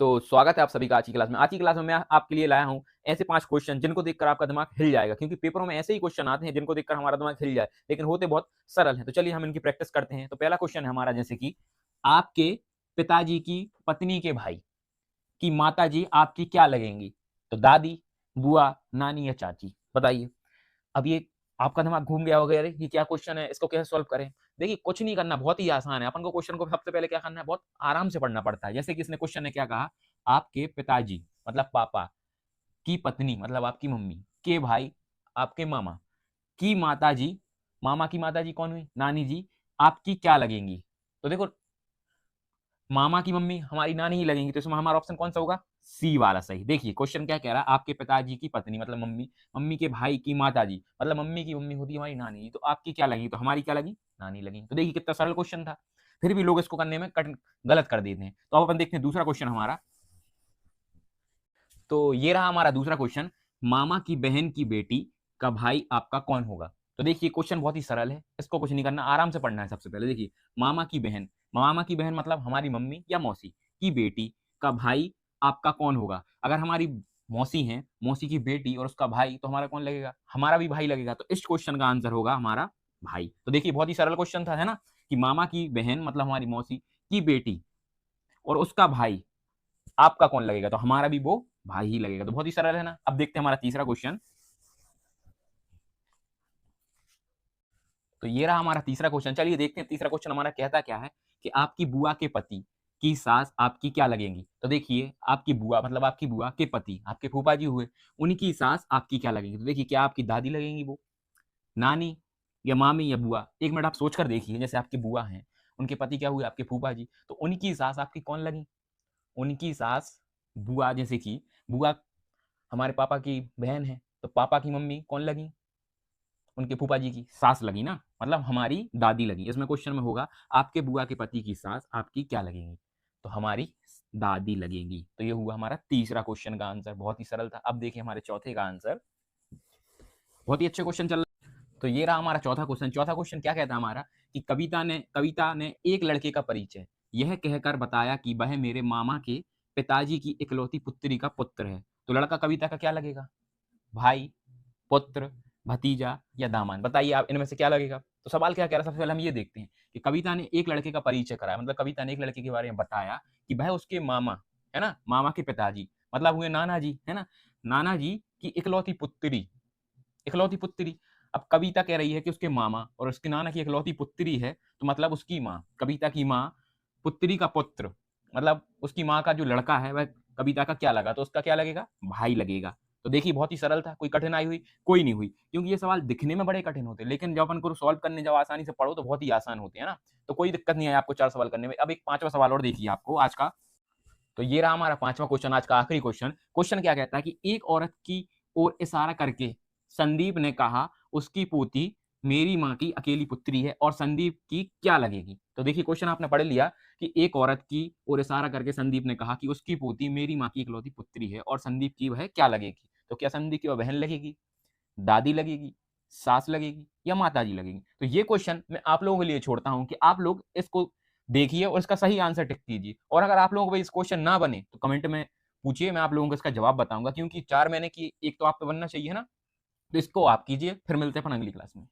तो स्वागत है आप सभी का आज की क्लास में। आज की क्लास में मैं आपके लिए लाया हूं ऐसे 5 क्वेश्चन जिनको देखकर आपका दिमाग हिल जाएगा, क्योंकि पेपरों में ऐसे ही क्वेश्चन आते हैं जिनको देखकर हमारा दिमाग हिल जाए, लेकिन होते बहुत सरल हैं। तो चलिए हम इनकी प्रैक्टिस करते हैं। तो पहला क्वेश्चन है हमारा, जैसे कि आपके पिताजी की पत्नी के भाई की माताजी आपकी क्या लगेंगी? तो दादी, बुआ, नानी या चाची, बताइए। अब ये आपका दिमाग घूम गया होगा, अरे ये क्या क्वेश्चन है, इसको कैसे सॉल्व करें? देखिए कुछ नहीं करना, बहुत ही आसान है। अपन को क्वेश्चन को सबसे पहले क्या करना है, बहुत आराम से पढ़ना पड़ता है। जैसे कि इसने क्वेश्चन ने क्या कहा, आपके पिताजी मतलब पापा की पत्नी मतलब आपकी मम्मी के भाई आपके मामा की माताजी, मामा की माताजी कौन हुई, नानी जी, आपकी क्या लगेंगी? तो देखो, मामा की मम्मी हमारी नानी ही लगेंगी, तो इसमें हमारा ऑप्शन कौन सा होगा? सी वाला सही। देखिए क्वेश्चन क्या कह रहा है, आपके पिताजी की पत्नी मतलब मम्मी, मम्मी के भाई की माताजी मतलब मम्मी की मम्मी होती है हमारी नानी जी, तो आपकी क्या लगेगी? तो हमारी क्या लगी? नानी लगी। तो देखिए कितना सरल क्वेश्चन था, फिर भी लोग इसको करने में गलत कर देते हैं। तो अब अपन देखते हैं दूसरा क्वेश्चन हमारा। तो ये रहा हमारा दूसरा क्वेश्चन, मामा की बहन की बेटी का भाई आपका कौन होगा? तो देखिए क्वेश्चन बहुत ही सरल है, इसको कुछ नहीं करना, आराम से पढ़ना है। सबसे पहले देखिए, मामा की बहन, मामा की बहन मतलब हमारी मम्मी या मौसी की बेटी का भाई आपका कौन होगा? अगर हमारी मौसी है, मौसी की बेटी और उसका भाई, तो हमारा कौन लगेगा? हमारा भी भाई लगेगा। तो इस क्वेश्चन का आंसर होगा हमारा भाई। तो देखिए बहुत ही सरल क्वेश्चन था, है ना, कि मामा की बहन मतलब हमारी मौसी की बेटी और उसका भाई आपका कौन लगेगा? तो हमारा भी वो भाई ही लगेगा। तो बहुत ही सरल है ना। अब देखते हैं हमारा तीसरा क्वेश्चन। तो ये रहा हमारा तीसरा क्वेश्चन। चलिए देखते हैं तीसरा क्वेश्चन हमारा कहता क्या है, कि आपकी बुआ के पति की सास आपकी क्या लगेंगी? तो देखिए, आपकी बुआ मतलब आपकी बुआ के पति आपके फूफा जी हुए, उनकी सास आपकी क्या लगेंगी? तो देखिए, क्या आपकी दादी लगेंगी, वो नानी या मामी या बुआ? एक मिनट आप सोच कर देखिए। जैसे आपकी बुआ हैं, उनके पति क्या हुए? आपके फूफा जी, तो उनकी सास आपकी कौन लगी? उनकी सास बुआ, जैसे कि बुआ हमारे पापा की बहन है, तो पापा की मम्मी कौन लगी? उनके फूफा जी की सास लगी ना, मतलब हमारी दादी लगी। इसमें क्वेश्चन में होगा, आपके बुआ के पति की सास आपकी क्या लगेंगी? तो हमारी दादी लगेंगी। तो ये हुआ हमारा तीसरा क्वेश्चन का आंसर, बहुत ही सरल था। अब देखिए हमारे चौथे का आंसर, बहुत ही अच्छे क्वेश्चन चल रहा है। तो ये रहा हमारा चौथा क्वेश्चन। चौथा क्वेश्चन क्या कहता है हमारा, कि कविता ने एक लड़के का परिचय यह कहकर बताया कि वह मेरे मामा के पिताजी की इकलौती पुत्री का पुत्र है। तो लड़का कविता का क्या लगेगा? भाई, पुत्र, भतीजा या दामाद? बताइए आप इनमें से क्या लगेगा? तो सवाल क्या कह रहा है, सबसे पहले हम ये देखते हैं कि कविता ने एक लड़के का परिचय कराया, मतलब कविता ने एक लड़के के बारे में बताया कि वह उसके मामा, है ना, मामा के पिताजी मतलब हुए नाना जी, है ना, नाना जी की इकलौती पुत्री, इकलौती पुत्री। अब कविता कह रही है कि उसके मामा और उसके नाना की इकलौती पुत्री है, तो मतलब उसकी माँ, कविता की माँ, पुत्री का पुत्र मतलब उसकी माँ का जो लड़का है वह कविता का क्या लगा? तो उसका क्या लगेगा? भाई लगेगा। तो देखिए बहुत ही सरल था, कोई कठिनाई हुई? कोई नहीं हुई, क्योंकि ये सवाल दिखने में बड़े कठिन होते हैं, लेकिन जब अपन को सॉल्व करने जाओ, आसानी से पढ़ो, तो बहुत ही आसान होते हैं ना। तो कोई दिक्कत नहीं है आपको 4 सवाल करने में। अब एक पांचवा सवाल और देखिए आपको आज का। तो ये रहा हमारा पांचवा क्वेश्चन, आज का आखिरी क्वेश्चन। क्वेश्चन क्या कहता है, कि एक औरत की ओर इशारा करके संदीप ने कहा, उसकी पोती मेरी माँ की अकेली पुत्री है और संदीप की क्या लगेगी? तो देखिए क्वेश्चन आपने पढ़ लिया, कि एक औरत की ओर इशारा करके संदीप ने कहा कि उसकी पोती मेरी माँ की इकलौती पुत्री है और संदीप की वह क्या लगेगी? तो क्या संदीप की वह बहन लगेगी, दादी लगेगी, सास लगेगी या माताजी लगेगी? तो ये क्वेश्चन मैं आप लोगों के लिए छोड़ता हूं, कि आप लोग इसको देखिए और इसका सही आंसर टिक कीजिए। और अगर आप लोगों को इस क्वेश्चन ना बने तो कमेंट में पूछिए, मैं आप लोगों को इसका जवाब बताऊंगा, क्योंकि 4 मैंने की, एक तो आप पे बनना चाहिए ना। तो इसको आप कीजिए, फिर मिलते हैं अपन अगली क्लास में।